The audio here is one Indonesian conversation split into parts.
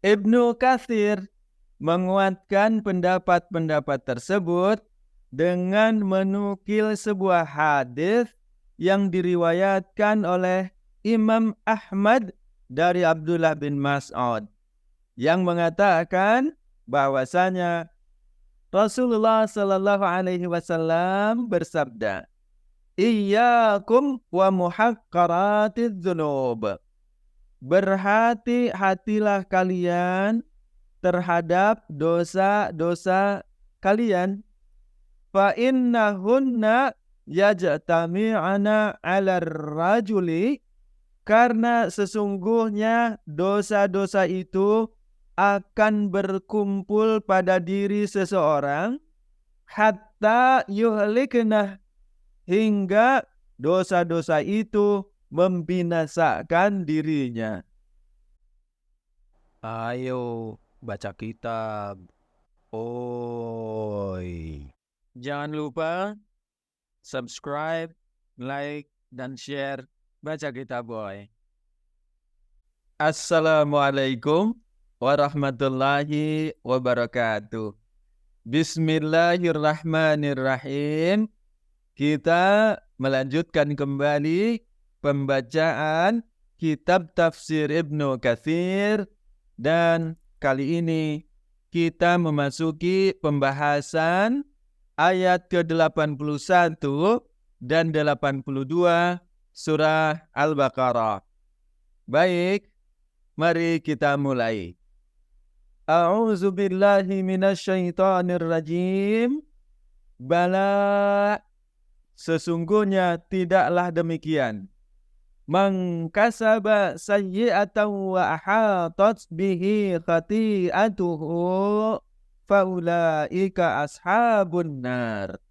Ibnu Katsir menguatkan pendapat-pendapat tersebut dengan menukil sebuah hadis yang diriwayatkan oleh Imam Ahmad dari Abdullah bin Mas'ud yang mengatakan bahwasanya Rasulullah Shallallahu Alaihi Wasallam bersabda, "Iyyakum wa muhaqqaratiz dzunub." Berhati-hatilah kalian terhadap dosa-dosa kalian. Fa innahunna yajtami'ana 'alar rajuli, karena sesungguhnya dosa-dosa itu akan berkumpul pada diri seseorang hatta yuhliknah, hingga dosa-dosa itu membinasakan dirinya. Ayo baca kitab. Oi. Jangan lupa subscribe, like, dan share Baca Kitab Boy. Assalamualaikum warahmatullahi wabarakatuh. Bismillahirrahmanirrahim. Kita melanjutkan kembali pembacaan kitab tafsir Ibnu Katsir, dan kali ini kita memasuki pembahasan ayat ke-81 dan 82 surah Al-Baqarah. Baik, mari kita mulai. A'udzu billahi minasyaitonir rajim. Bala, sesungguhnya tidaklah demikian. Man kasaba sayyi'atan wa ahatat bihi khati'atuhu faulaika ashabun nar.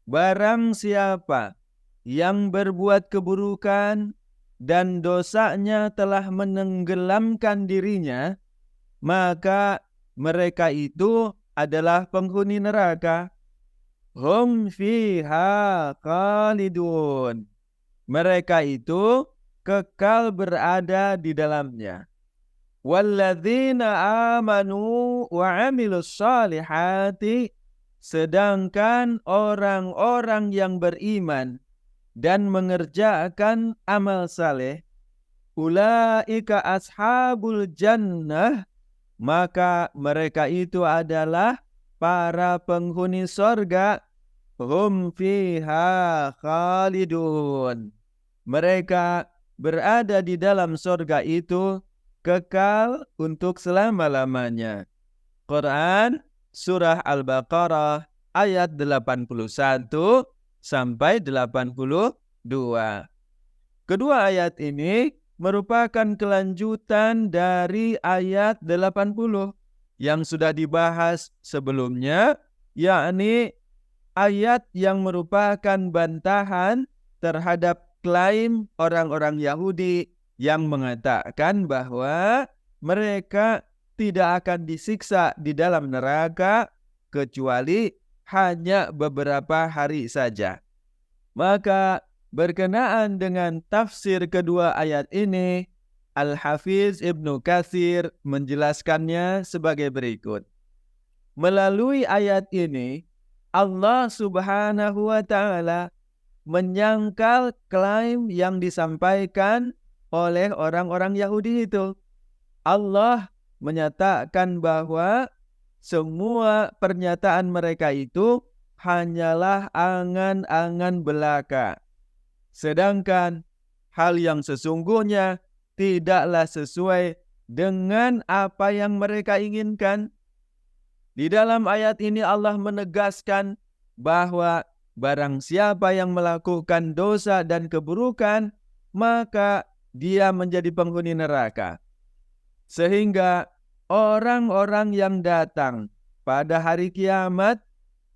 Barang siapa yang berbuat keburukan dan dosanya telah menenggelamkan dirinya, maka mereka itu adalah penghuni neraka. Hum fiha khalidun. Mereka itu kekal berada di dalamnya. Walladzina amanu wa amilus salihati, sedangkan orang-orang yang beriman dan mengerjakan amal saleh, ulaika ashabul jannah, maka mereka itu adalah para penghuni sorga. Hum fiha khalidun. Mereka berada di dalam sorga itu kekal untuk selama-lamanya. Quran surah Al-Baqarah ayat 81 sampai 82. Kedua ayat ini merupakan kelanjutan dari ayat 80 yang sudah dibahas sebelumnya, yakni ayat yang merupakan bantahan terhadap klaim orang-orang Yahudi yang mengatakan bahwa mereka tidak akan disiksa di dalam neraka kecuali hanya beberapa hari saja. Maka berkenaan dengan tafsir kedua ayat ini, Al-Hafiz Ibnu Katsir menjelaskannya sebagai berikut. Melalui ayat ini, Allah Subhanahu wa Ta'ala menyangkal klaim yang disampaikan oleh orang-orang Yahudi itu. Allah menyatakan bahwa semua pernyataan mereka itu hanyalah angan-angan belaka. Sedangkan hal yang sesungguhnya tidaklah sesuai dengan apa yang mereka inginkan. Di dalam ayat ini Allah menegaskan bahwa barang siapa yang melakukan dosa dan keburukan, maka dia menjadi penghuni neraka. Sehingga orang-orang yang datang pada hari kiamat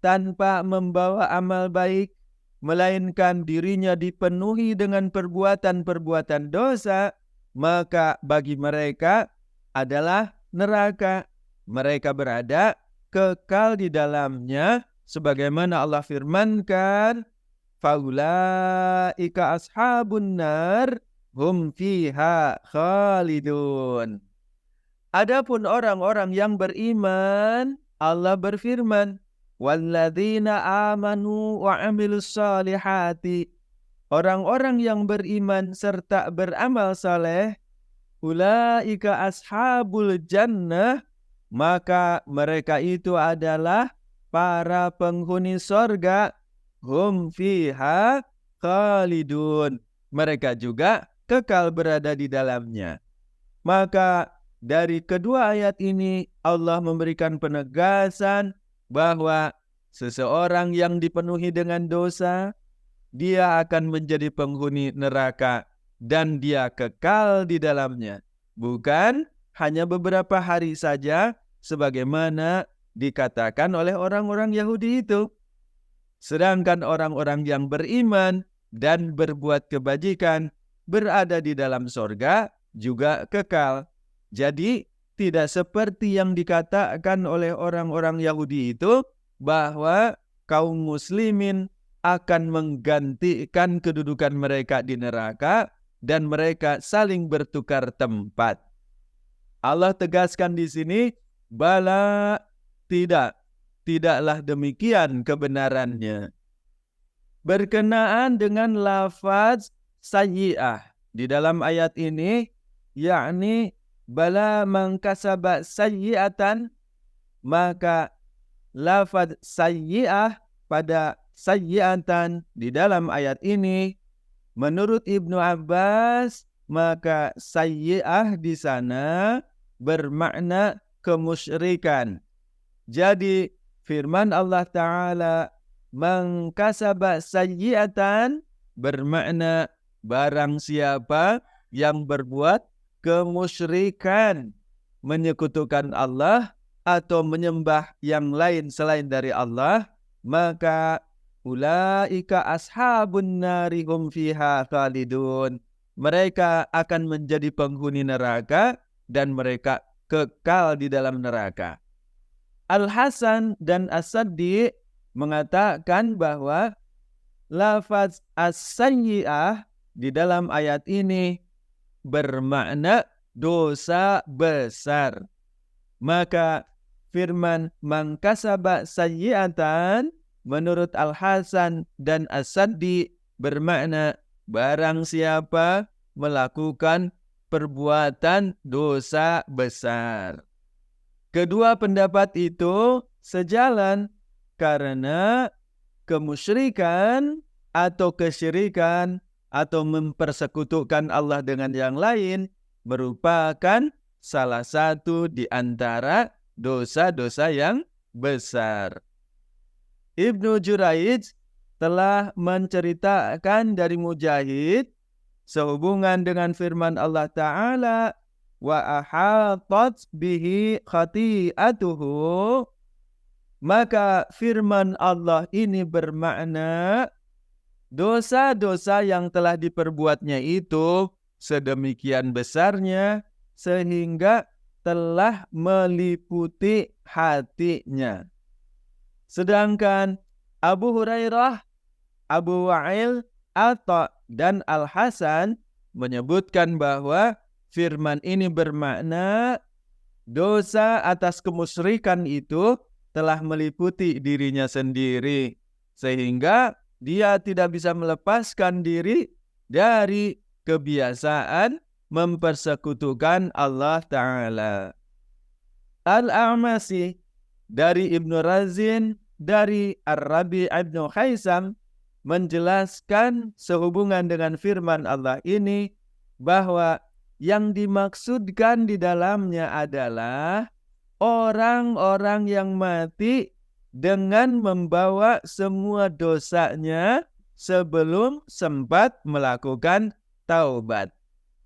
tanpa membawa amal baik, melainkan dirinya dipenuhi dengan perbuatan-perbuatan dosa, maka bagi mereka adalah neraka. Mereka berada kekal di dalamnya, sebagaimana Allah firmankan, faulaika ashabun nar hum fiha khalidun. Adapun orang-orang yang beriman, Allah berfirman, "Walladzina amanu wa 'amilus shalihati." Orang-orang yang beriman serta beramal saleh, ulaika ashabul jannah, maka mereka itu adalah para penghuni sorga, hum fiha khalidun. Mereka juga kekal berada di dalamnya. Maka dari kedua ayat ini Allah memberikan penegasan bahwa seseorang yang dipenuhi dengan dosa, dia akan menjadi penghuni neraka dan dia kekal di dalamnya. Bukan hanya beberapa hari saja sebagaimana dikatakan oleh orang-orang Yahudi itu. Sedangkan orang-orang yang beriman dan berbuat kebajikan berada di dalam sorga juga kekal. Jadi tidak seperti yang dikatakan oleh orang-orang Yahudi itu bahwa kaum muslimin akan menggantikan kedudukan mereka di neraka dan mereka saling bertukar tempat. Allah tegaskan di sini, bala, tidaklah demikian kebenarannya. Berkenaan dengan lafaz sayyi'ah di dalam ayat ini, yakni bala man kasaba sayyi'atan, maka lafaz sayyi'ah pada sayyi'atan di dalam ayat ini menurut Ibnu Abbas, maka sayyi'ah di sana bermakna kemusyrikan. Jadi firman Allah Ta'ala, man kasaba sayyi'atan, bermakna barang siapa yang berbuat kemusyrikan, menyekutukan Allah atau menyembah yang lain selain dari Allah, maka ulaika ashabun nari hum fiha khalidun. Mereka akan menjadi penghuni neraka dan mereka kekal di dalam neraka. Al-Hasan dan As-Saddi mengatakan bahwa lafaz as-sayyi'ah di dalam ayat ini bermakna dosa besar. Maka firman man kasaba sayyi'atan menurut Al-Hasan dan As-Saddi bermakna barang siapa melakukan perbuatan dosa besar. Kedua pendapat itu sejalan karena kemusyrikan atau kesyirikan atau mempersekutukan Allah dengan yang lain merupakan salah satu di antara dosa-dosa yang besar. Ibnu Juraij telah menceritakan dari Mujahid sehubungan dengan firman Allah Ta'ala, wa ahatat bihi khati'atuhu, maka firman Allah ini bermakna dosa-dosa yang telah diperbuatnya itu sedemikian besarnya sehingga telah meliputi hatinya. Sedangkan Abu Hurairah, Abu Wa'il, Atha, dan Al-Hasan menyebutkan bahwa firman ini bermakna dosa atas kemusyrikan itu telah meliputi dirinya sendiri, sehingga dia tidak bisa melepaskan diri dari kebiasaan mempersekutukan Allah Ta'ala. Al-A'masi dari Ibnu Razin, dari Ar-Rabi' Ibnu Khaisam menjelaskan sehubungan dengan firman Allah ini bahwa yang dimaksudkan di dalamnya adalah orang-orang yang mati dengan membawa semua dosanya sebelum sempat melakukan taubat.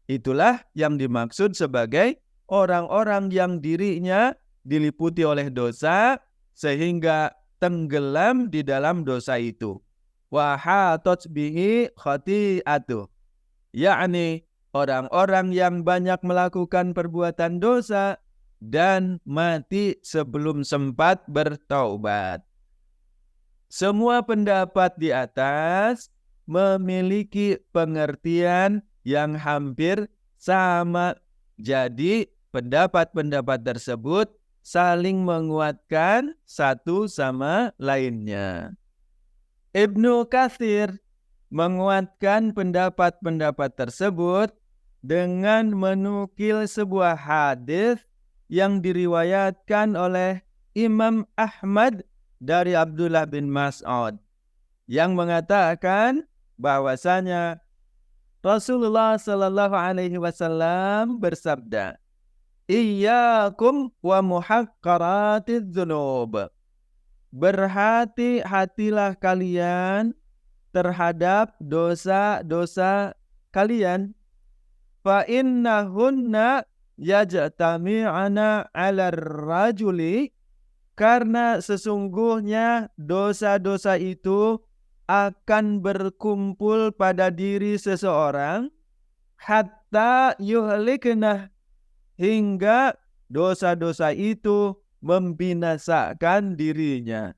Itulah yang dimaksud sebagai orang-orang yang dirinya diliputi oleh dosa sehingga tenggelam di dalam dosa itu. Wa hatat bihi khati'atuh, yakni orang-orang yang banyak melakukan perbuatan dosa dan mati sebelum sempat bertaubat. Semua pendapat di atas memiliki pengertian yang hampir sama. Jadi pendapat-pendapat tersebut saling menguatkan satu sama lainnya. Ibnu Katsir menguatkan pendapat-pendapat tersebut dengan menukil sebuah hadis yang diriwayatkan oleh Imam Ahmad dari Abdullah bin Mas'ud yang mengatakan bahwasanya Rasulullah Shallallahu Alaihi Wasallam bersabda, "Iyyakum wa muhaqqaratiz dzunub." Berhati-hatilah kalian terhadap dosa-dosa kalian. Fa innahunna yajtami'ana 'alar rajuli, karena sesungguhnya dosa-dosa itu akan berkumpul pada diri seseorang hatta yuhliknah, hingga dosa-dosa itu membinasakan dirinya.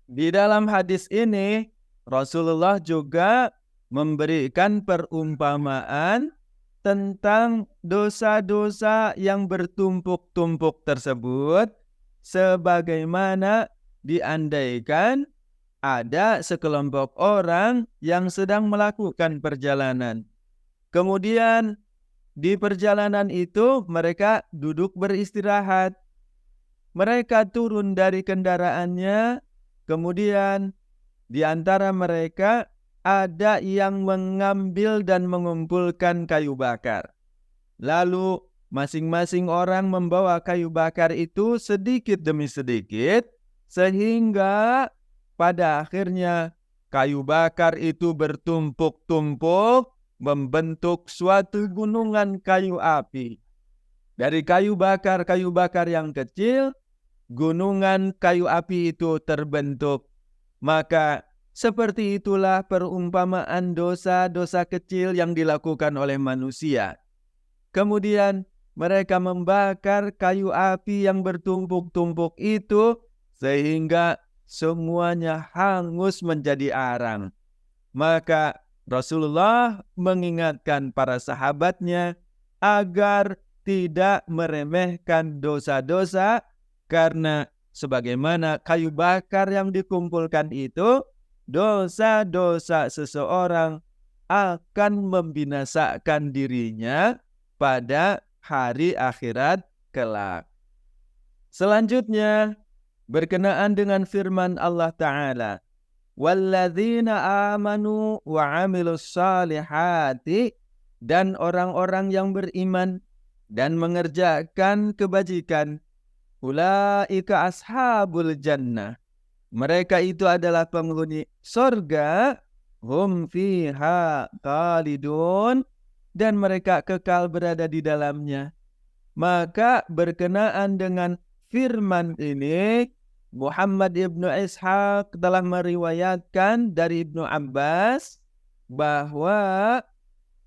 Di dalam hadis ini Rasulullah juga memberikan perumpamaan tentang dosa-dosa yang bertumpuk-tumpuk tersebut, sebagaimana diandaikan ada sekelompok orang yang sedang melakukan perjalanan. Kemudian di perjalanan itu mereka duduk beristirahat. Mereka turun dari kendaraannya, kemudian di antara mereka ada yang mengambil dan mengumpulkan kayu bakar. Lalu masing-masing orang membawa kayu bakar itu sedikit demi sedikit, sehingga pada akhirnya kayu bakar itu bertumpuk-tumpuk membentuk suatu gunungan kayu api. Dari kayu bakar yang kecil, gunungan kayu api itu terbentuk. Maka seperti itulah perumpamaan dosa-dosa kecil yang dilakukan oleh manusia. Kemudian mereka membakar kayu api yang bertumpuk-tumpuk itu sehingga semuanya hangus menjadi arang. Maka Rasulullah mengingatkan para sahabatnya agar tidak meremehkan dosa-dosa, karena sebagaimana kayu bakar yang dikumpulkan itu, dosa-dosa seseorang akan membinasakan dirinya pada hari akhirat kelak. Selanjutnya berkenaan dengan firman Allah Ta'ala, "Walladzina amanu wa amilus salihati," dan orang-orang yang beriman dan mengerjakan kebajikan, "Ulaika ashabul jannah," mereka itu adalah penghuni surga, "hum fiha khalidun," dan mereka kekal berada di dalamnya. Maka berkenaan dengan firman ini, Muhammad ibnu Ishaq telah meriwayatkan dari Ibnu Abbas bahwa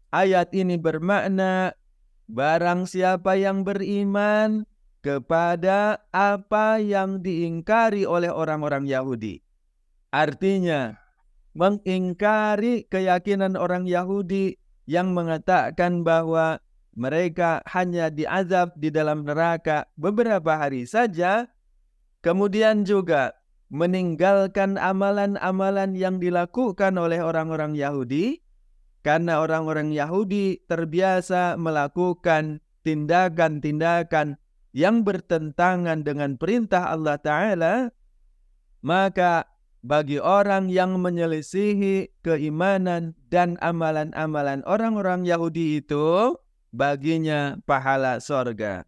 ayat ini bermakna barang siapa yang beriman kepada apa yang diingkari oleh orang-orang Yahudi. Artinya, mengingkari keyakinan orang Yahudi yang mengatakan bahwa mereka hanya diazab di dalam neraka beberapa hari saja, kemudian juga meninggalkan amalan-amalan yang dilakukan oleh orang-orang Yahudi, karena orang-orang Yahudi terbiasa melakukan tindakan-tindakan yang bertentangan dengan perintah Allah Ta'ala. Maka bagi orang yang menyelisihi keimanan dan amalan-amalan orang-orang Yahudi itu, baginya pahala sorga,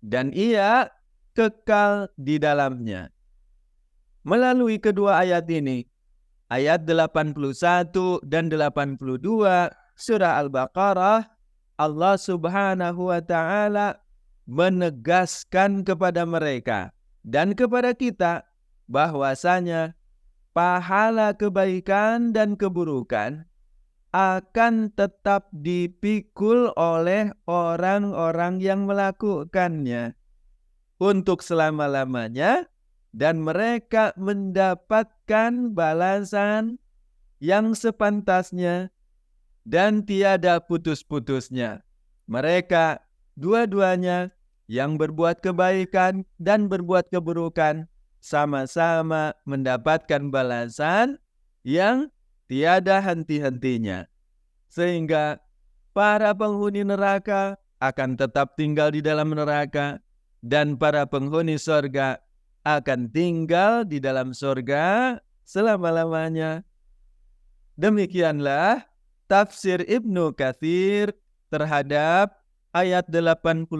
dan ia kekal di dalamnya. Melalui kedua ayat ini, ayat 81 dan 82 surah Al-Baqarah, Allah Subhanahu wa Ta'ala menegaskan kepada mereka dan kepada kita bahwasanya pahala kebaikan dan keburukan akan tetap dipikul oleh orang-orang yang melakukannya untuk selama-lamanya, dan mereka mendapatkan balasan yang sepantasnya dan tiada putus-putusnya. Mereka Dua-duanya yang berbuat kebaikan dan berbuat keburukan sama-sama mendapatkan balasan yang tiada henti-hentinya. Sehingga para penghuni neraka akan tetap tinggal di dalam neraka dan para penghuni surga akan tinggal di dalam surga selama-lamanya. Demikianlah tafsir Ibnu Katsir terhadap ayat 81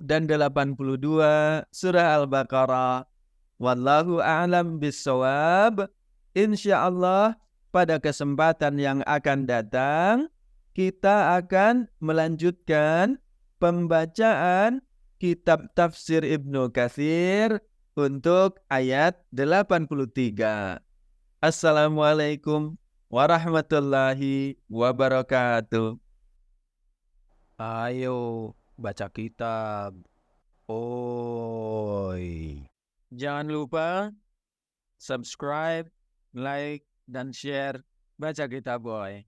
dan 82 surah Al-Baqarah. Wallahu a'lam bissawab. Insyaallah pada kesempatan yang akan datang kita akan melanjutkan pembacaan kitab tafsir Ibnu Katsir untuk ayat 83. Assalamualaikum warahmatullahi wabarakatuh. Ayo baca kitab. Oi. Jangan lupa subscribe, like, dan share Baca Kitab Boy.